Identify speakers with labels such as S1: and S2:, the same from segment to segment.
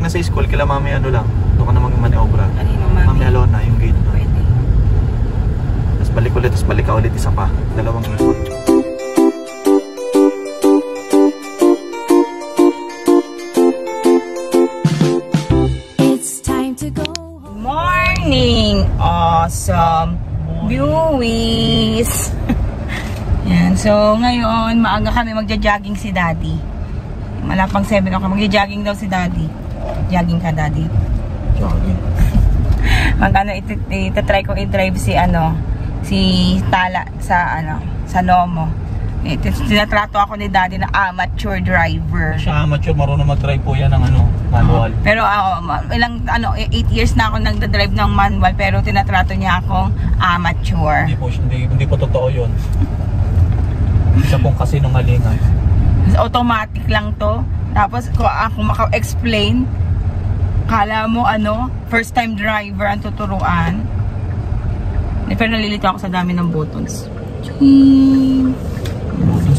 S1: pag nasa school, kila mami ano lang, doon ka na mag-maniobra.
S2: Kanino, mami?
S1: Mami Alona, yung gate doon.
S2: Pwede.
S1: Tapos balik ulit, tapos balik ka ulit isa pa. Dalawang ikot.
S2: Morning! Awesome! Viewers! Yan. So, ngayon, maaga kami magja-jogging si Daddy. Malapang 7 ako. Magja-jogging daw si Daddy. Jogging ka, Daddy.
S1: Jogging.
S2: Mag-ano, itatry ko i-drive si, si Tala sa Nomo. Tinatrato ako ni Daddy na amateur driver.
S1: Siya amateur, marunong mag-drive po yan ng manual.
S2: Pero 8 years na ako nagda-drive ng manual, pero tinatrato niya akong amateur.
S1: Hindi po totoo yun. Isa pong kasinungalingan.
S2: Automatic lang to. Tapos kung ako maka-explain, kala mo first time driver ang tuturuan. Pero nalilito ako sa dami ng buttons.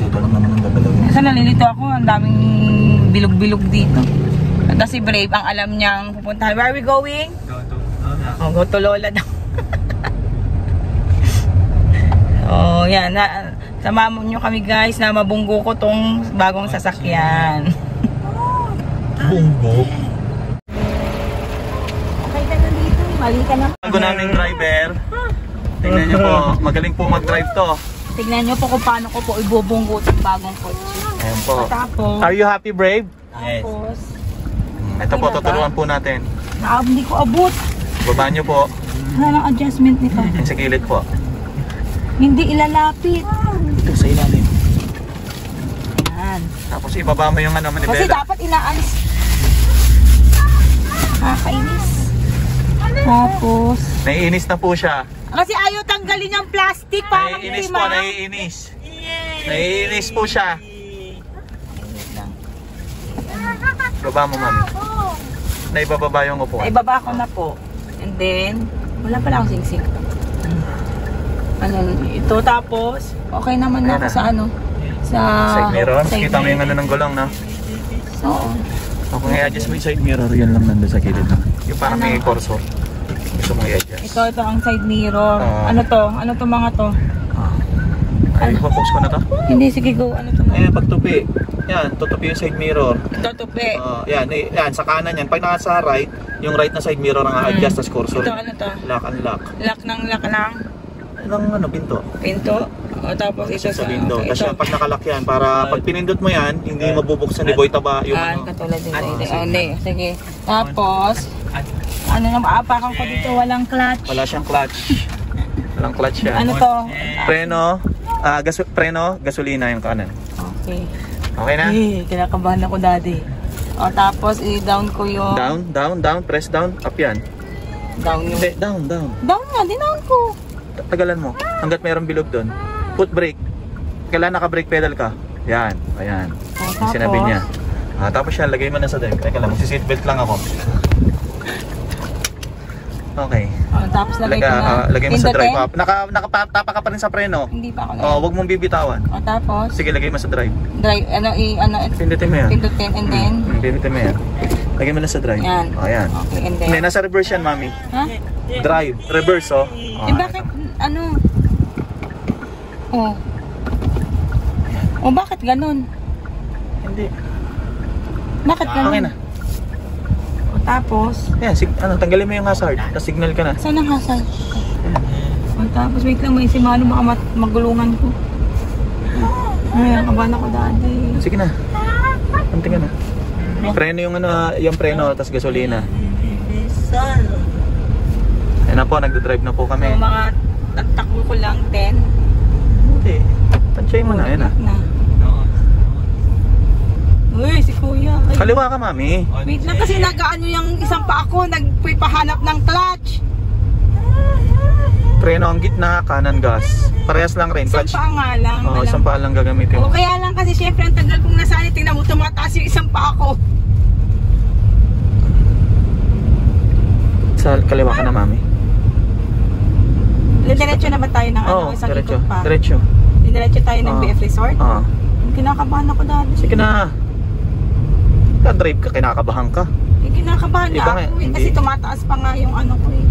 S1: Ito lang naman ang gagalawin.
S2: Kasi nalilito ako, ang daming bilog-bilog dito. Kasi Brave, ang alam niyang pupuntahan. Where are we going? Go to Lola daw. Oh, yan. Samahan nyo kami guys na mabunggo ko tong bagong sasakyan.
S1: Bunggo?
S2: Okay ka na dito. Mali ka na.
S1: Bago naming driver. Tingnan nyo po, magaling po mag-drive to.
S2: Tignan nyo po kung paano ko po ibubunggo itong bagong kotse.
S1: Ayan po.
S2: Tapos,
S1: Are you happy, Brave?
S2: tapos,
S1: Ito po, tuturuan po natin.
S2: hindi ko abot.
S1: Baba nyo po.
S2: Wala ng adjustment nito.
S1: Yung sa gilid po.
S2: Hindi ilalapit.
S1: Ito sa ilalim.
S2: Yan.
S1: Tapos ibaba mo yung
S2: Kasi
S1: manibela.
S2: dapat inaalis. Nakakainis. Tapos,
S1: Naiinis na po siya.
S2: kasi ayaw tanggalin yung plastic para
S1: Naiinis po, naiinis. Naiinis po siya. Baba mo, mami. Naibababa yung upo.
S2: Ibaba ko na po. And then, wala pala akong singsing. Ito tapos, okay naman na ako sa sa
S1: Side mirror.
S2: side
S1: Kita mo yung
S2: mirror.
S1: ng gulong, no?
S2: Oo.
S1: Kung i-adjust mo yung side mirror, yan lang nandun sa gilid. Yung parang may cursor. Gusto mo i-adjust.
S2: Ito ang side mirror.
S1: Ah.
S2: Ano to mga to?
S1: Ay, focus ko na to.
S2: Hindi, sige go. Ano to?
S1: Ayan, pagtupi. Yan, tutupi yung side mirror.
S2: Ito tupi.
S1: Yan, sa kanan yan. Pag nasa right, yung right na side mirror ang adjust as cursor.
S2: Ito ano to?
S1: Lock and lock.
S2: Lock ng
S1: Ilang pinto?
S2: pinto. O tapos ito
S1: Sa window.
S2: okay,
S1: Kasi
S2: ito.
S1: pag nakalock yan, para pag pinindot mo yan, hindi mabubuksan ni Boy Taba yung
S2: Katulad din. Hindi, sige. Tapos, maapakan ko dito, walang clutch.
S1: Wala siyang clutch. Walang clutch yan.
S2: Ano to?
S1: Preno, gasolina yung kanan.
S2: Okay.
S1: Okay na?
S2: Kinakabahan ako daddy. O tapos, i-down ko yung...
S1: Down, press down, up yan.
S2: Down yung...
S1: Hindi, down.
S2: Down nga, dinown ko.
S1: Tagalan mo, hanggat mayroong bilog doon. Foot brake. Kailan naka-brake pedal ka? Yan, ayan. Yung sinabi niya. Tapos yan, lagay mo na sa deck. Teka lang, magsi-seatbelt lang ako. Okay.
S2: Tapos lagay ko na.
S1: Lagay mo sa drive.
S2: Pindutin?
S1: Nakatapa ka pa rin sa preno.
S2: Hindi pa ako na.
S1: Huwag mong bibitawan.
S2: O tapos,
S1: Sige, lagay mo sa drive.
S2: drive,
S1: Pindutin mo yan.
S2: pindutin and then,
S1: Pindutin mo yan. Lagay mo na sa drive.
S2: yan.
S1: Ayan.
S2: Okay, and then.
S1: Hindi, nasa reverse yan, mami.
S2: Ha?
S1: Drive. Reverse, oh.
S2: Bakit, bakit ganun?
S1: Hindi.
S2: Bakit ganun?
S1: Okay na.
S2: O tapos,
S1: Yan, tanggalin mo yung hazard. Tapos signal ka na.
S2: saan ang hasal? O tapos, wait lang, may simano baka magulungan ko. Ay, nakabahan ako dati.
S1: Sige na. Kunti ka na. Preno yung preno, tapos gasolina. Ayan na po, nagdadrive na po kami.
S2: So, mga takbo ko lang 10.
S1: Hindi. Tansyahin mo na, ayan na.
S2: Uy, si kuya. Ay,
S1: Kaliwa ka, mami.
S2: wait lang kasi nagaano yung isang pa ako, nagpapahanap ng clutch.
S1: Preno ang gitna, kanan gas. Parehas lang rin.
S2: Isang
S1: Clutch.
S2: pa nga lang.
S1: Oo, isang paa lang gagamitin
S2: O
S1: mo.
S2: kaya lang kasi syempre ang tagal kong nasali, tingnan mo tumataas yung isang pa ako.
S1: Sa kaliwa ka na, mami.
S2: Diretso na ba tayo ng
S1: Oo,
S2: isang
S1: diretso.
S2: ikot pa?
S1: Diretso.
S2: Diretso tayo ng BF Resort?
S1: Oo.
S2: Kinakabahan ako dati.
S1: Sige na. Ka-drive ka, kinakabahan ka.
S2: Kinakabahan na ako kasi tumataas pa nga yung ano ko eh.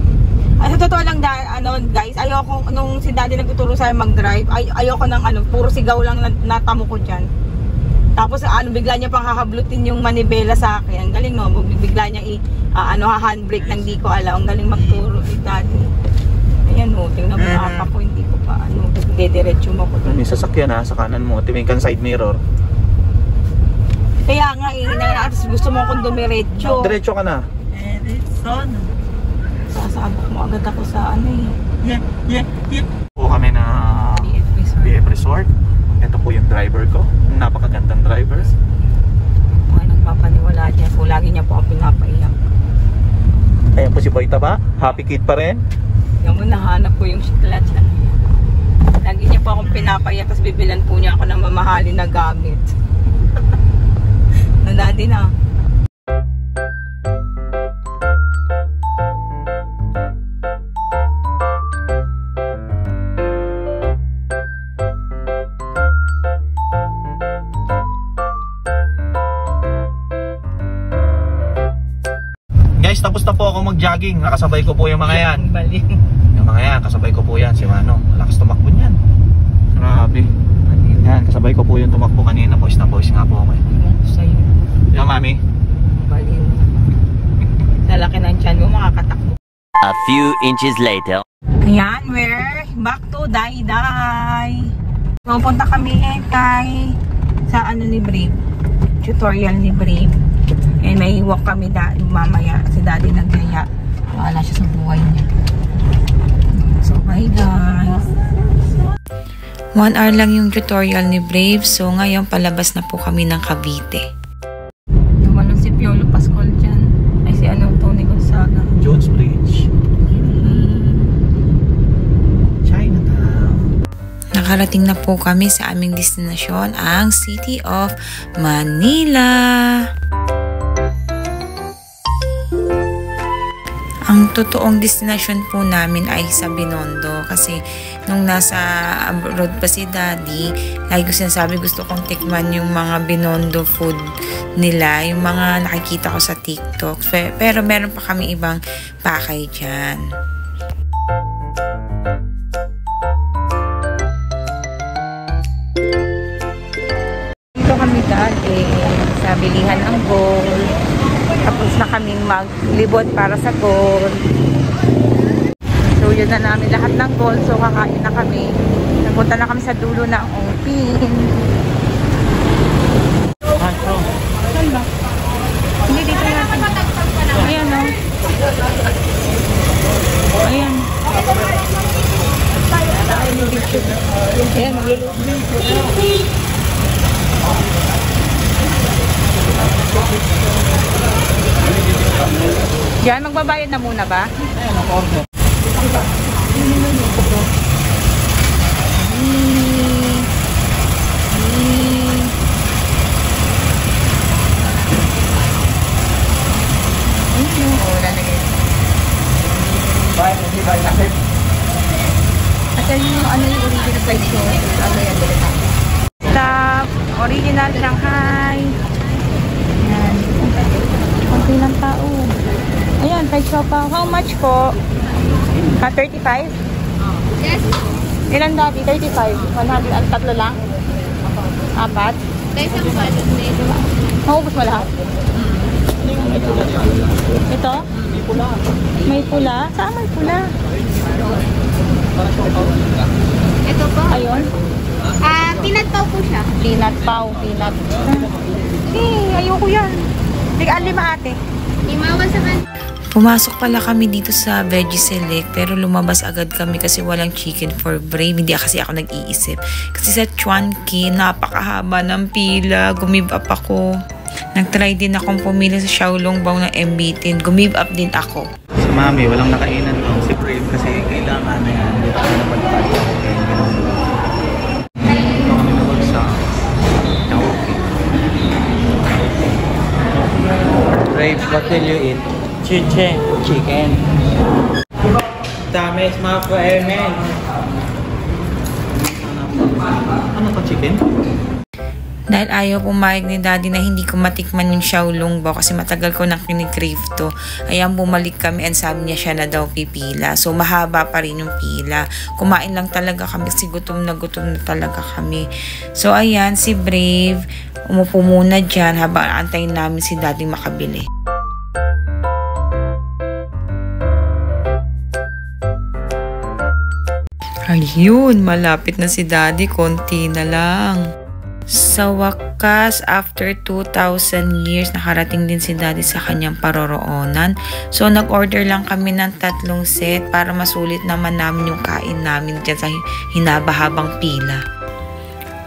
S2: Sa totoo lang guys, ayoko nung si daddy nagtuturo sa mag-drive, ayoko ng puro sigaw lang natamo ko dyan. Tapos bigla niya pang hahablutin yung manibela sa akin. Ang galing no, bigla niya handbrake nang di ko alam. Ang galing magturo si daddy. Ayan no, tingnan mo apa ko, hindi ko pa didiretso mo ko doon.
S1: May sasakyan sa kanan mo, tingin kang side mirror.
S2: Kaya nga gusto mo akong dumiretso.
S1: Diretso ka na.
S2: Sasabak mo agad ako sa
S1: Po kami na BF Resort. Ito po yung driver ko. Napakagandang driver.
S2: Nagpapaniwala dyan. So, lagi niya po ako pinapaiyak.
S1: Ayan po si Boy Taba. Happy kid pa rin.
S2: Yung mo, nahanap ko yung clutch. Lagi niya po akong pinapaiyak. Tapos bibilan po niya ako ng mamahalin na gamit. Daddy na.
S1: Guys, tapos na po ako mag-jogging. Nakasabay ko po yung mga yan. Yung mga yan, kasabay ko po yan. Si Manong, malakas tumakbo niyan. Grabe. Yan, kasabay ko po yung tumakbo kanina. Boys na boys nga po ako. Yung mami.
S2: Balin. Lalaki ng tiyan mo, makakatakbo.
S3: A few inches later.
S2: Ayan, we're back to Dayday. So, punta kami kay sa ni Brave. Tutorial ni Brave. Eh, may walk kami mamaya. Si daddy nagyaya. Wala siya sa buhay niya. So, bye guys.
S4: 1 hour lang yung tutorial ni Brave. So, ngayon palabas na po kami ng Cavite.
S2: Naman si Piolo Pascual dyan. Ay, si Tony Gonzaga.
S1: Jones Bridge. Chinatown.
S4: Nakarating na po kami sa aming destinasyon, ang City of Manila. Ang totoong destination po namin ay sa Binondo kasi nung nasa abroad pa si daddy, lagi ko sinasabi gusto kong tikman yung mga Binondo food nila, yung mga nakikita ko sa TikTok. Pero meron pa kami ibang pakay dyan.
S2: Dito kami dati sa bilihan ng gold. Tapos na kaming maglibot para sa gold. So yun na namin lahat ng gold. So kakain na kami. Napunta na kami sa dulo ng Ongpin. Saan ba? Hindi, dito natin. Ayan o. Ayan. Ayan, maglulog. Diyan, magbabayad na muna ba?
S1: Ayan, ang order.
S2: At yung yung original price ko, yan, Stop! Original Shanghai! Ayan. Kunti lang tao. Ayan, 5 sopa. How much po? 35?
S5: Yes.
S2: Ilan dati? 35? 100 ang tatlo lang? Apat?
S5: Dahil sa balot na ito.
S2: Maubos mo lahat? Ito? May pula? Saan may pula?
S5: Ito po.
S2: Ayun?
S5: Peanut pau po siya.
S2: Peanut pau. Peanut. Ayoko yan. Tigaan 5 ate.
S5: Imawan sa kan.
S4: Pumasok pala kami dito sa Veggie Select pero lumabas agad kami kasi walang chicken for Brave. Hindi kasi ako nag-iisip. Kasi sa Chunky, napakahaba ng pila. Gumib up ako. Nag-try din akong pumili sa Xiaolong Bao ng MB10. Gumib up din ako.
S1: Si Mami, walang nakainan doon. Si Brave kasi kailangan na yan. Dito kami napagpali ako kaya Binondo. Dito kami nabagsak. Okay. Brave, what will you eat? Chicken. Chicken. Dami, small for airmen. Ano to, chicken?
S4: Dahil ayaw pumayag ni Daddy na hindi ko matikman yung Xiaolongbao kasi matagal ko nang kinikrave to. Ayan, bumalik kami and sabi niya siya na daw pipila. So mahaba pa rin yung pila. Kumain lang talaga kami kasi gutom na talaga kami. So ayan, si Brave umupo muna dyan habang antayin namin si Daddy makabili. Ayun, malapit na si Daddy, konti na lang. Sa wakas, after 2,000 years, nakarating din si Daddy sa kanyang paroroonan. So, nag-order lang kami ng 3 set para masulit naman namin yung kain namin dyan sa hinabahabang pila.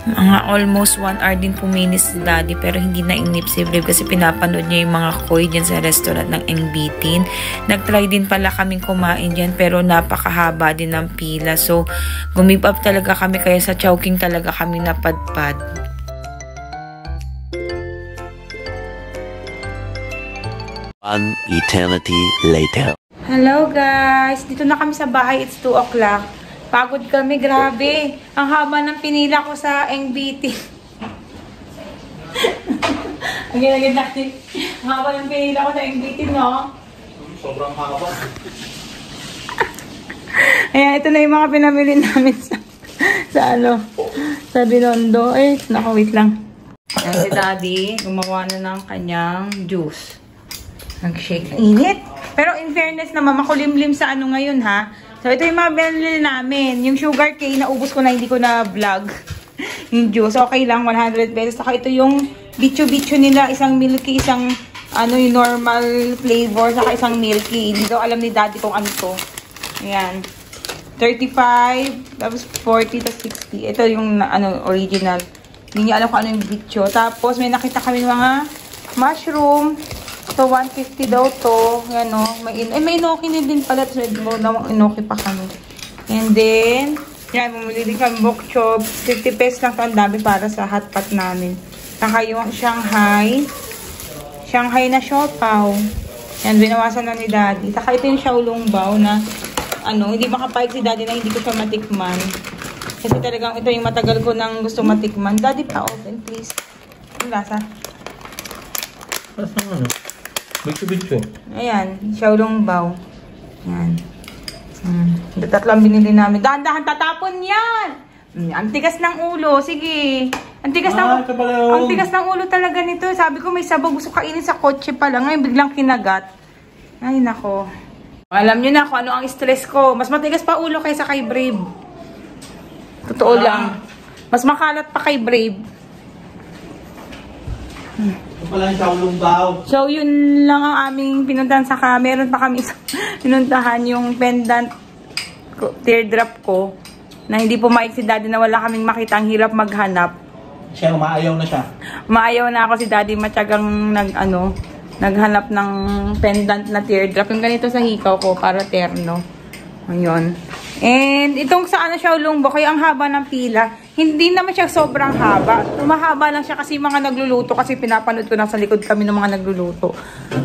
S4: Mga almost 1 hour din pumili si Daddy pero hindi na inip si Brave kasi pinapanood niya yung mga koy dyan sa restaurant ng Engbitin. Nag-try din pala kaming kumain dyan pero napakahaba din ng pila. So, gumip up talaga kami kaya sa Chowking talaga kami napadpad.
S3: One eternity later.
S2: Hello guys! Dito na kami sa bahay. It's 2 o'clock. Pagod kami, grabe. Ang haba ng pinila ko sa Engbitin. Ang ginagin natin. Ang haba ng pinila ko sa Engbitin, no?
S1: Sobrang haba.
S2: Ayan, ito na yung mga pinamili namin sa Binondo. Ay, naku, wait lang. Ayan, si Daddy, gumawa na ng kanyang juice. Nag-shake. Init! Pero in fairness naman, makulimlim sa ano ngayon, ha? So, ito yung mga binili namin. Yung sugar cane, naubos ko na, hindi ko na vlog. Yung juice, okay lang, 100 pesos. Saka ito yung bicho-bicho nila, isang milky, isang yung normal flavor, saka isang milky. Hindi daw alam ni Daddy kung ano to. Ayan. 35, tapos 40, tapos 60. Ito yung original. Hindi niya alam kung ano yung bicho. Tapos, may nakita kami mga mushroom. So, 150 daw to. Yan o. May inoki din pala. So, inoki pa kami. And then, yan, bumili din kami bok chop. 50 pesos lang to. Ang dami para sa hot pot namin. Saka yung Shanghai. Shanghai na siopaw. Yan, binawasan na ni Daddy. Saka ito yung Xiaolongbao na, hindi makapayag si Daddy na hindi ko siya matikman. Kasi talagang ito yung matagal ko nang gusto matikman. Daddy, pa-open please. Yung lasa.
S1: Lasa Bicho-bicho.
S2: Ayan, Xiaolongbao. Ayan. Tatlo ang binili namin. Dahan-dahan, tatapon yan! Ang tigas ng ulo. Sige. Ang tigas ng ulo talaga nito. Sabi ko may sabaw. Gusto kainin sa kotse pala. Ngayon biglang kinagat. Ay, nako. Alam nyo na kung ano ang stress ko. Mas matigas pa ulo kaysa kay Brave. Totoo lang. Mas makalat pa kay Brave.
S1: Ito pala yung Xiaolongbao.
S2: So, yun lang ang aming pinuntahan. Saka, meron pa kami pinuntahan yung pendant teardrop ko na hindi pumayag si Daddy na wala kaming makita. Ang hirap maghanap.
S1: Siya, umaayaw na siya.
S2: Umaayaw na ako si Daddy. Matyagang naghanap ng pendant na teardrop. Yung ganito sa hikaw ko para terno. Ayun. And itong sa Xiaolongbao, kaya ang haba ng pila. Hindi naman siya sobrang haba. Mahaba lang siya kasi mga nagluluto. Kasi pinapanood ko na sa likod kami ng mga nagluluto.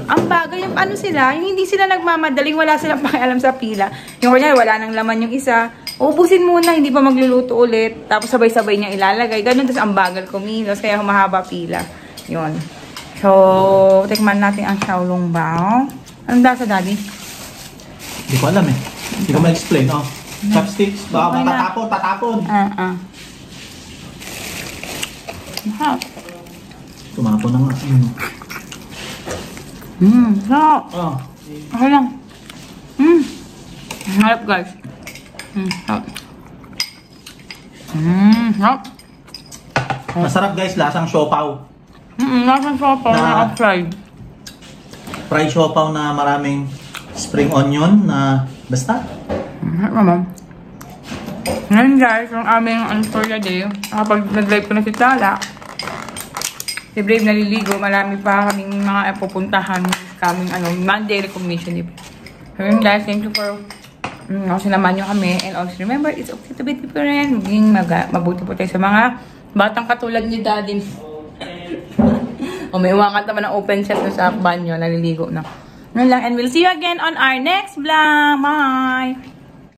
S2: Ang bagay, yung sila, yung hindi sila nagmamadaling, wala silang pakialam sa pila. Yung kanya, wala nang laman yung isa. Ubusin muna, hindi pa magluluto ulit. Tapos sabay-sabay niya ilalagay. Ganun, tapos ang bagal kumilos. Kaya humahaba pila. Yun. So, tikman natin ang Xiaolongbao. Anong lasa, Daddy?
S1: Hindi ko alam eh. Hindi ko ma-explain, oh. Chopsticks, baka tatapon. Tumapon na nga.
S2: Sarap.
S1: Oh.
S2: Okay lang. Harap, guys. Sarap. Sarap.
S1: Masarap guys, lasang siopaw.
S2: Lasang siopaw na fried.
S1: Fried siopaw na maraming spring onion na basta.
S2: Mama. Ngayon guys, yung aming for the day, kapag nag-live ko na si Tala, si Brave naliligo, marami pa kaming mga pupuntahan kaming Monday recognition. So yun guys, thank you for sinamahan nyo kami. And also remember, it's okay to be different. Maging mabuti po tayo sa mga batang katulad ni Daddy. May umakat naman ng open set na sa banyo, naliligo na. Yun lang, and we'll see you again on our next vlog. Bye!